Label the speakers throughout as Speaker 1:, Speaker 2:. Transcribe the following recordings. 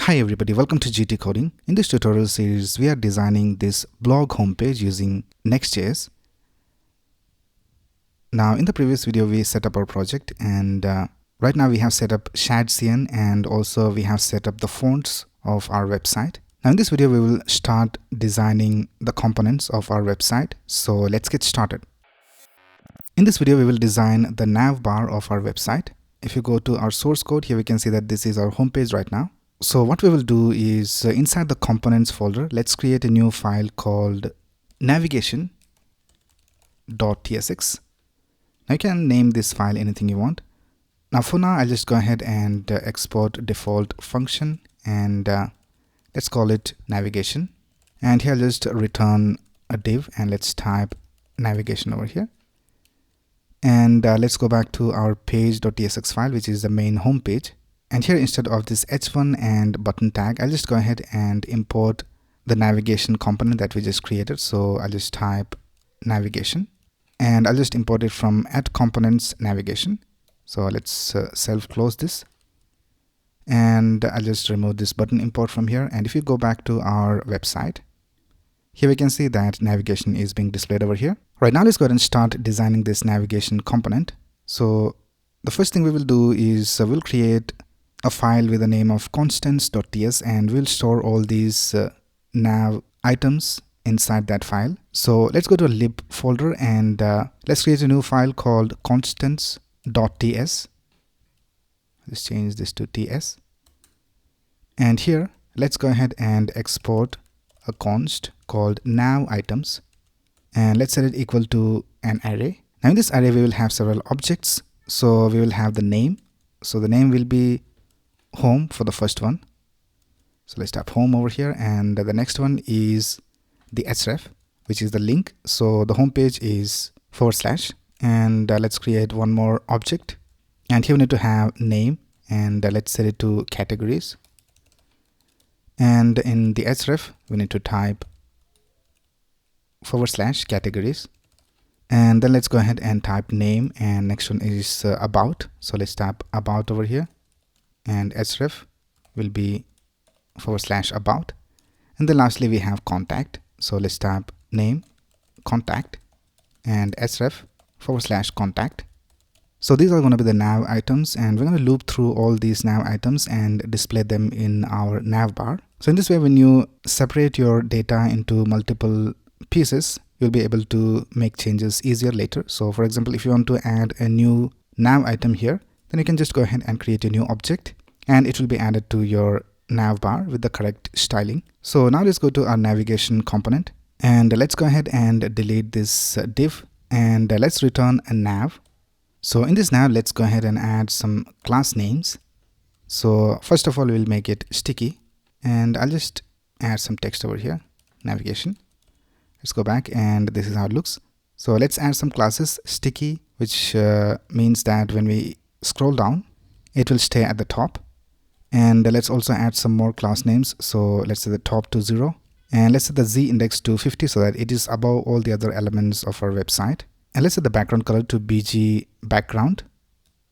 Speaker 1: Hi everybody, welcome to GTCoding. In this tutorial series, we are designing this blog homepage using Next.js. Now, in the previous video, we set up our project, and right now we have set up Shadcn, and also we have set up the fonts of our website. Now, in this video, we will start designing the components of our website. So let's get started. In this video, we will design the navbar of our website. If you go to our source code, here we can see that this is our homepage right now. So what we will do is inside the components folder, let's create a new file called navigation.tsx. Now you can name this file anything you want. Now for now, I'll just go ahead and export default function, and let's call it navigation. And here I'll just return a div, and let's type navigation over here. And let's go back to our page.tsx file, which is the main home page. And here, instead of this h1 and button tag, I'll just go ahead and import the navigation component that we just created. So I'll just type navigation, and I'll just import it from @components navigation. So let's self-close this, and I'll just remove this button import from here. And if you go back to our website, here we can see that navigation is being displayed over here. Right now, let's go ahead and start designing this navigation component. So the first thing we will do is we'll create a file with the name of constants.ts, and we'll store all these nav items inside that file. So let's go to a lib folder, and let's create a new file called constants.ts. Let's change this to ts. And here, let's go ahead and export a const called nav items, and let's set it equal to an array. Now in this array, we will have several objects. So we will have the name. So the name will be home for the first one. So let's type home over here, and the next one is the href, which is the link. So the home page is /, and let's create one more object, and here we need to have name, and let's set it to categories. And in the href, we need to type / categories, and then let's go ahead and type name, and next one is about. So let's type about over here, and href will be / about. And then lastly, we have contact. So let's type name, contact, and href / contact. So these are going to be the nav items, and we're going to loop through all these nav items and display them in our navbar. So in this way, when you separate your data into multiple pieces, you'll be able to make changes easier later. So for example, if you want to add a new nav item here, then you can just go ahead and create a new object, and it will be added to your navbar with the correct styling. So now let's go to our navigation component, and let's go ahead and delete this div, and let's return a nav. So in this nav, let's go ahead and add some class names. So first of all, we'll make it sticky, and I'll just add some text over here, navigation. Let's go back, and this is how it looks. So let's add some classes, sticky, which means that when we scroll down, it will stay at the top. And let's also add some more class names. So let's set the top to 0, and let's set the z index to 50 so that it is above all the other elements of our website. And let's set the background color to bg background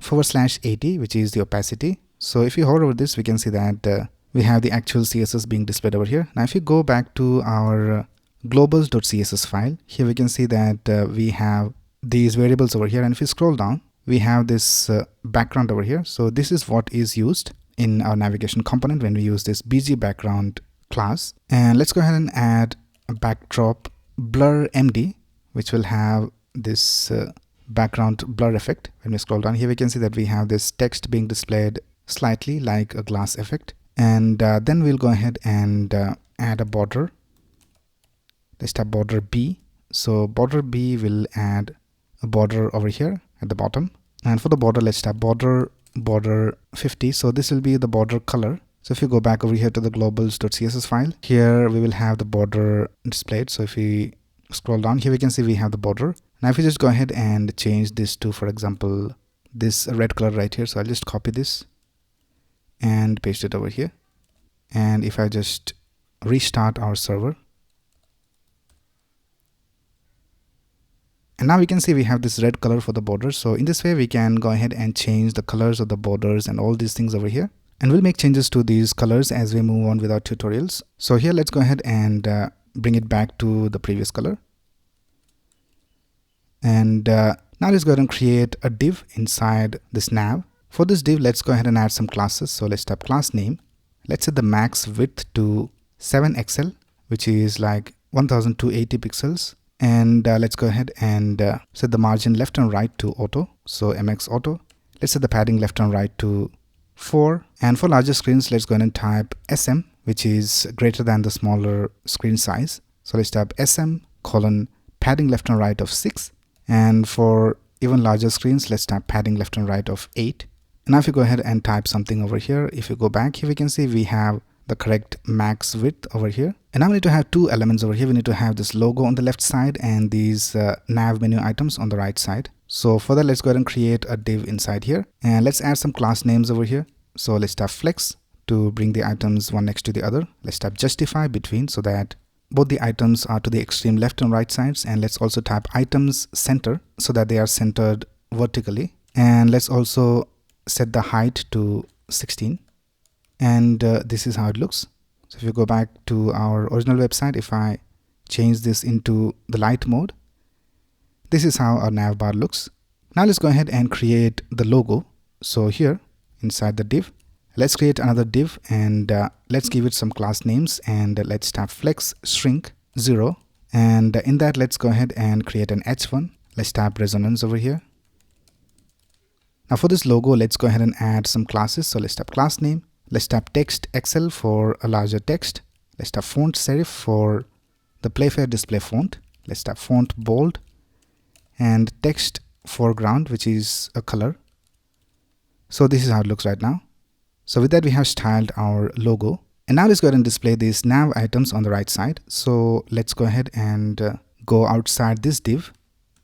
Speaker 1: /80, which is the opacity. So if you hover over this, we can see that we have the actual CSS being displayed over here. Now if you go back to our globals.css file, here we can see that we have these variables over here, and if you scroll down, we have this background over here. So this is what is used in our navigation component when we use this bg background class. And let's go ahead and add a backdrop blur md, which will have this background blur effect. When we scroll down, here we can see that we have this text being displayed slightly like a glass effect. And then we'll go ahead and add a border. Let's type border b. So border b will add a border over here at the bottom, and for the border, let's type border 50. So this will be the border color. So if you go back over here to the globals.css file, here we will have the border displayed. So if we scroll down, here we can see we have the border. Now if you just go ahead and change this to, for example, this red color right here, so I'll just copy this and paste it over here. And if I just restart our server, and now we can see we have this red color for the border. So in this way, we can go ahead and change the colors of the borders and all these things over here. And we'll make changes to these colors as we move on with our tutorials. So here, let's go ahead and bring it back to the previous color. And now let's go ahead and create a div inside this nav. For this div, let's go ahead and add some classes. So let's type class name. Let's set the max width to 7 XL, which is like 1280 pixels. And let's go ahead and set the margin left and right to auto. So MX auto. Let's set the padding left and right to 4. And for larger screens, let's go ahead and type SM, which is greater than the smaller screen size. So let's type SM colon padding left and right of 6. And for even larger screens, let's type padding left and right of 8. And now if you go ahead and type something over here, if you go back here, we can see we have the correct max width over here. And now we need to have two elements over here. We need to have this logo on the left side and these nav menu items on the right side. So for that, let's go ahead and create a div inside here. And let's add some class names over here. So let's type flex to bring the items one next to the other. Let's type justify between so that both the items are to the extreme left and right sides. And let's also type items center so that they are centered vertically. And let's also set the height to 16. And this is how it looks. So if you go back to our original website, if I change this into the light mode, this is how our navbar looks. Now let's go ahead and create the logo. So here inside the div, let's create another div and let's give it some class names and let's type flex shrink 0. And in that, let's go ahead and create an h1. Let's type resonance over here. Now for this logo, let's go ahead and add some classes. So let's type class name. Let's type text XL for a larger text. Let's type font serif for the Playfair display font. Let's type font bold and text foreground, which is a color. So this is how it looks right now. So with that, we have styled our logo. And now let's go ahead and display these nav items on the right side. So let's go ahead and go outside this div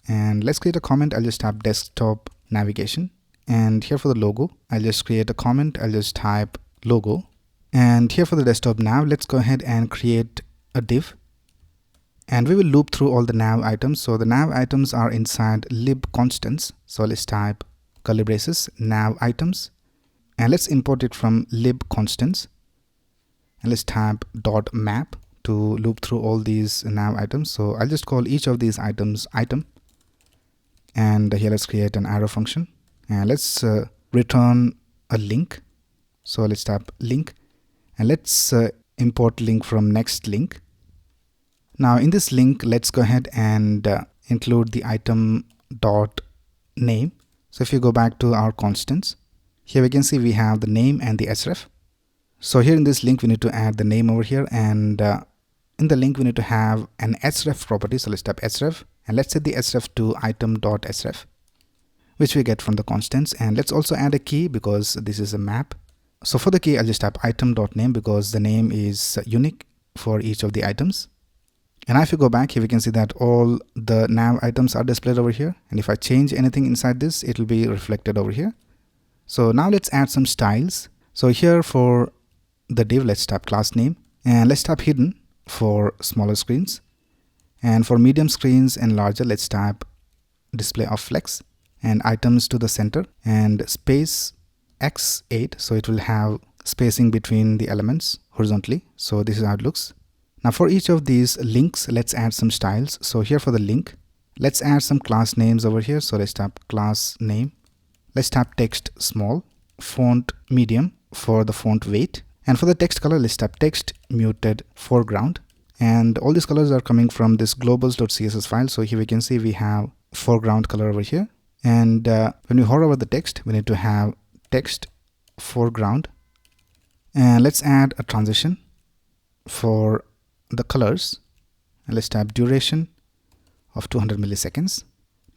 Speaker 1: and let's create a comment. I'll just type desktop navigation. And here for the logo, I'll just create a comment. I'll just type logo. And here for the desktop nav, let's go ahead and create a div. And we will loop through all the nav items. So the nav items are inside lib constants. So let's type curly braces nav items. And let's import it from lib constants. And let's type dot map to loop through all these nav items. So I'll just call each of these items item. And here let's create an arrow function. And let's return a link. So let's type link and let's import link from next link. Now in this link, let's go ahead and include the item dot name. So if you go back to our constants, here we can see we have the name and the href. So here in this link, we need to add the name over here, and in the link we need to have an href property. So let's type href and let's set the href to item dot href, which we get from the constants. And let's also add a key because this is a map. So for the key, I'll just type item.name because the name is unique for each of the items. And now if you go back here, we can see that all the nav items are displayed over here. And if I change anything inside this, it will be reflected over here. So now let's add some styles. So here for the div, let's type class name and let's type hidden for smaller screens. And for medium screens and larger, let's type display of flex and items to the center and space x8. So it will have spacing between the elements horizontally. So this is how it looks. Now for each of these links, let's add some styles. So here for the link, let's add some class names over here. So let's type class name. Let's type text small, font medium for the font weight. And for the text color, let's type text muted foreground. And all these colors are coming from this globals.css file. So here we can see we have foreground color over here. And when we hover over the text, we need to have text foreground. And let's add a transition for the colors. And let's type duration of 200 milliseconds.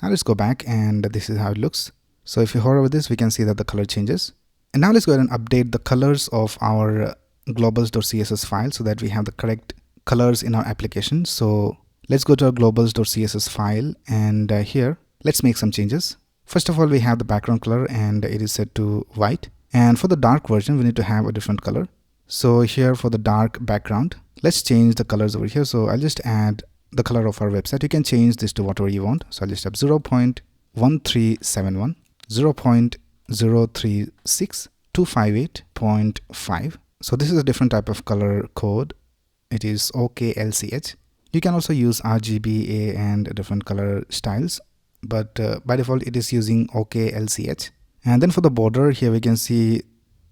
Speaker 1: Now let's go back and this is how it looks. So if you hover over this, we can see that the color changes. And now let's go ahead and update the colors of our globals.css file so that we have the correct colors in our application. So let's go to our globals.css file and here let's make some changes. First of all, we have the background color and it is set to white. And for the dark version, we need to have a different color. So here for the dark background, let's change the colors over here. So I'll just add the color of our website. You can change this to whatever you want. So I'll just type 0.1371, 0.036, 258.5. So this is a different type of color code. It is OKLCH. You can also use RGBA and different color styles, but by default it is using OKLCH. And then for the border, here we can see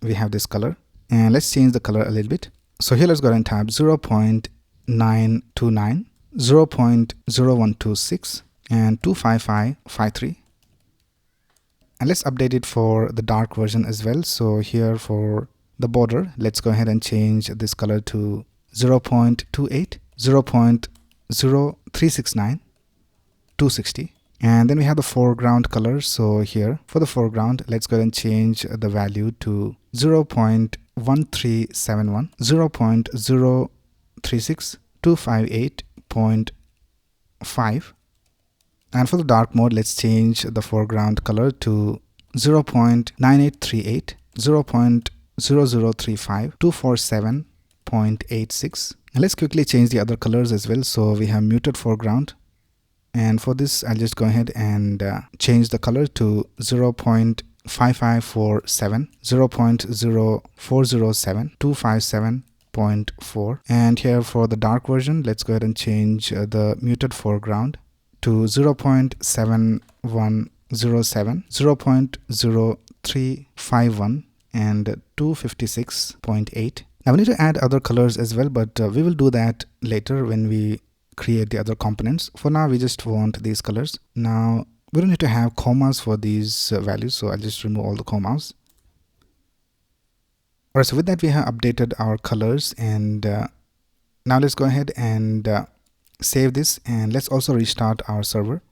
Speaker 1: we have this color, and let's change the color a little bit. So here let's go ahead and type 0.929, 0.0126 and 25553. And let's update it for the dark version as well. So here for the border, let's go ahead and change this color to 0.28, 0.0369, 260. And then we have the foreground color. So here for the foreground, let's go ahead and change the value to 0.1371, 0.036, 258.5. And for the dark mode, let's change the foreground color to 0.9838, 0.0035, 247.86. And let's quickly change the other colors as well. So we have muted foreground. And for this, I'll just go ahead and change the color to 0.5547, 0.0407, 257.4. And here for the dark version, let's go ahead and change the muted foreground to 0.7107, 0.0351 and 256.8. Now we need to add other colors as well, but we will do that later when we create the other components. For now, we just want these colors. Now we don't need to have commas for these values, so I'll just remove all the commas. Alright, so with that we have updated our colors, and now let's go ahead and save this, and let's also restart our server.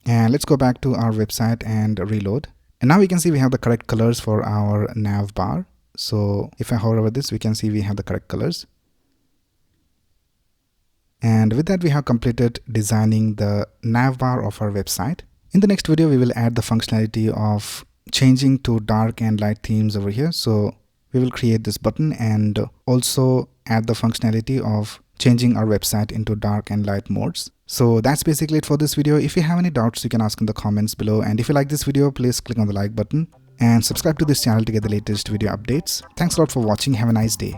Speaker 1: And let's go back to our website and reload. And now we can see we have the correct colors for our nav bar. So if I hover over this, we can see we have the correct colors. And with that, we have completed designing the nav bar of our website. In the next video, we will add the functionality of changing to dark and light themes over here. So we will create this button and also add the functionality of changing our website into dark and light modes. So that's basically it for this video. If you have any doubts, you can ask in the comments below. And if you like this video, please click on the like button and subscribe to this channel to get the latest video updates. Thanks a lot for watching. Have a nice day.